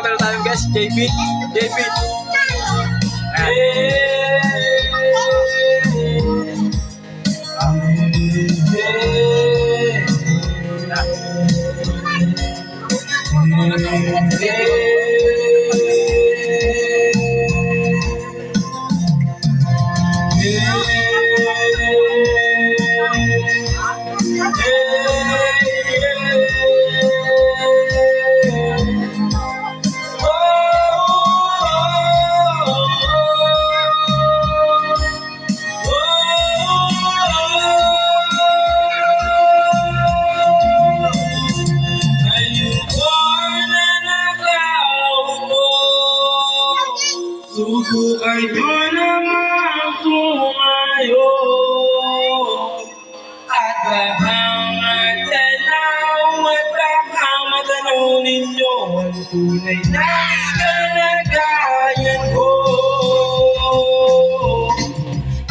meron tayong guest, JB. JB. Subukan ko naman tumayo at baka matanaw at baka matanaw ninyo ang tunay na kalagayan ko.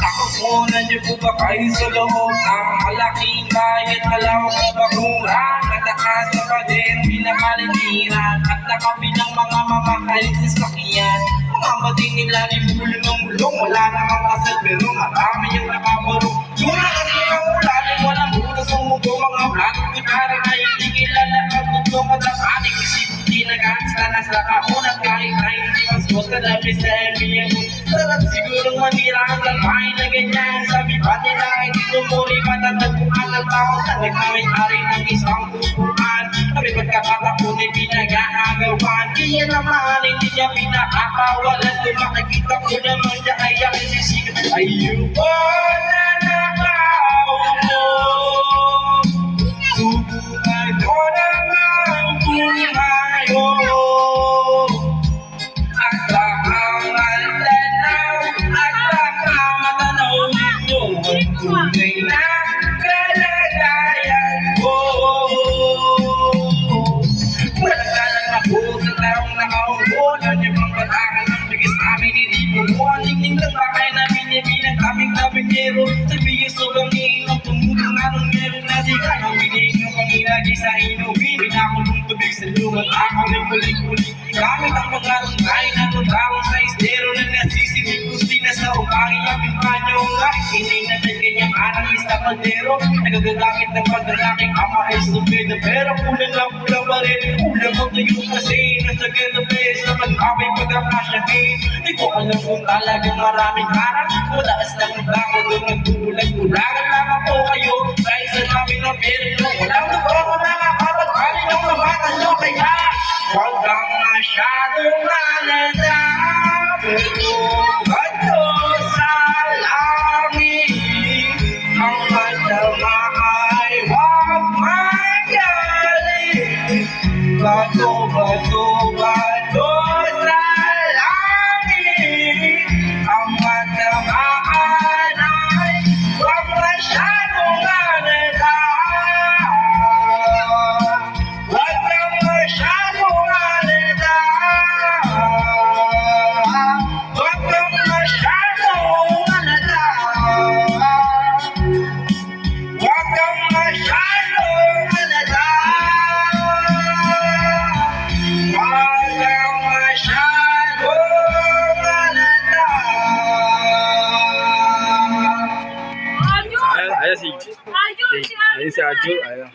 Ako po, nandiyo po ba kayo sa loob ng malaking bayan, malawak na bakuran, mataas na pader, pinapaliniran at nakapinang mga mamahaling sasakyan. Mamading nila libulong ng bulong, wala namang kasal pero marami yung nakabarong. Muna kasi ang ulalim, walang butas ang mundo, mga platong kutsara na hindi kilala ang mundo. Matakaling isip, di nag-aans na nasa kaunang kahit na hindi mas gusto na sa emiyan mo. Sarap sigurong manira ang lalaki na ganyan. Sabi ba nila hindi tumuri patatagpuan ng tao na nagmamay-ari ng isang kukuhan. Sabi ba't kapatakunin pinag-aagawan, kaya naman hindi niya pinakakawalan. Kung makikita ko naman niya ay aking sisigat. Ayun po na nakaupo, subukan ko naman tumayo at baka matanaw at baka matanaw ninyo ang tunay na kalagayan ko. Malagalang ako sa taong nakaupo, nandiyan ang batangan ng bigis namin hindi po mo. Ningning lang ba kayo na binibilang kaming nabigero sa bigis sobrang iinom, tumulong nga nung meron na di kayang binigyan pangilagi sa inumin. Pinakulong tubig sa lumat, ako rin muling-muling gamit ang mga tungay na tutawang sa estero na nasisibig gusti na sa umangi aming banyo. Kahit hindi na kanyang anang isa pandero, nagagagamit ng pagdalaking ama ay sumido. Pero kulang lang pula pa rin, kulang ang tayo kasi nasa ganda bes na mag-away pagkakasyahin. Di ko alam kung talagang maraming harap, mataas lang ang bako doon nagbubulag-bulagan lamang po kayo dahil sa namin na meron nyo. Walang nagpapang nakakapat, bali ng nabatan nyo kaya huwag kang masyadong malala. Pero bato sa langit, ang matama ay huwag magaling. Bato, bato, bato sa langit, ang matama ay huwag masyadong malala. Huwag kang masyadong malala. Huwag kang masyadong malala. Huwag kang masyadong malala. Huwag kang masyadong malala. Ayan si Ayun, Ajo. Ayan.